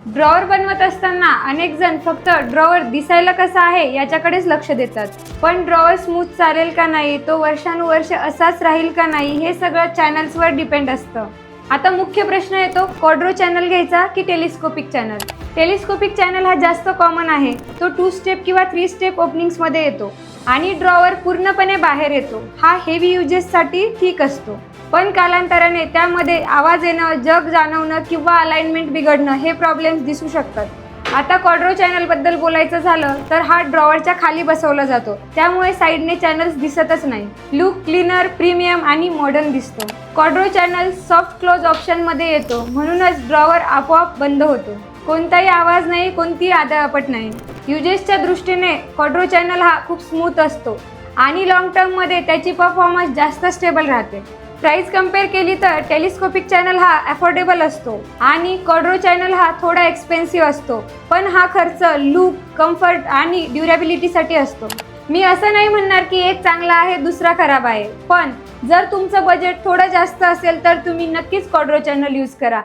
Drawer बनवत असताना अनेक जण फक्त ड्रॉवर दिसायला कसा आहे याच्याकडेच लक्ष देतात, पण ड्रॉवर स्मूथ चालेल का नाही, तो वर्षानुवर्ष असाच राहील का नाही, हे सगळं चॅनल्सवर डिपेंड असतं. आता मुख्य प्रश्न येतो, क्वाड्रो चॅनल घ्यायचा की टेलिस्कोपिक चॅनल. टेलिस्कोपिक चॅनल हा जास्त कॉमन आहे. तो 2 स्टेप किंवा 3 स्टेप ओपनिंग्समध्ये येतो आणि ड्रॉवर पूर्णपणे बाहेर येतो. हा हेवी युजेससाठी ठीक असतो, पण कालांतराने त्यामध्ये आवाज येणं, जग जाणवणं किंवा अलाइनमेंट बिघडणं हे प्रॉब्लेम्स दिसू शकतात. आता क्वाड्रो चॅनलबद्दल बोलायचं झालं तर हा ड्रॉवरच्या खाली बसवला जातो, त्यामुळे साईडने चॅनल्स दिसतच नाही. लुक क्लीनर, प्रीमियम आणि मॉडर्न दिसतो. क्वाड्रो चॅनल सॉफ्ट क्लोज ऑप्शनमध्ये येतो, म्हणूनच ड्रॉवर आपोआप बंद होतो. कोणताही आवाज नाही, कोणतीही आदळआपट नाही. युजेसच्या दृष्टीने क्वाड्रो चॅनल हा खूप स्मूथ असतो आणि लॉंग टर्ममध्ये त्याची परफॉर्मन्स जास्त स्टेबल राहते. प्राइस कम्पेअर केली तर टेलिस्कोपिक चॅनल हा अफोर्डेबल असतो आणि क्वाड्रो चॅनल हा थोडा एक्सपेन्सिव्ह असतो, पण हा खर्च लूक, कम्फर्ट आणि ड्युरेबिलिटीसाठी असतो. मी असं नाही म्हणणार की एक चांगला आहे दुसरा खराब आहे, पण जर तुमचं बजेट थोडं जास्त असेल तर तुम्ही नक्कीच क्वाड्रो चॅनल यूज करा.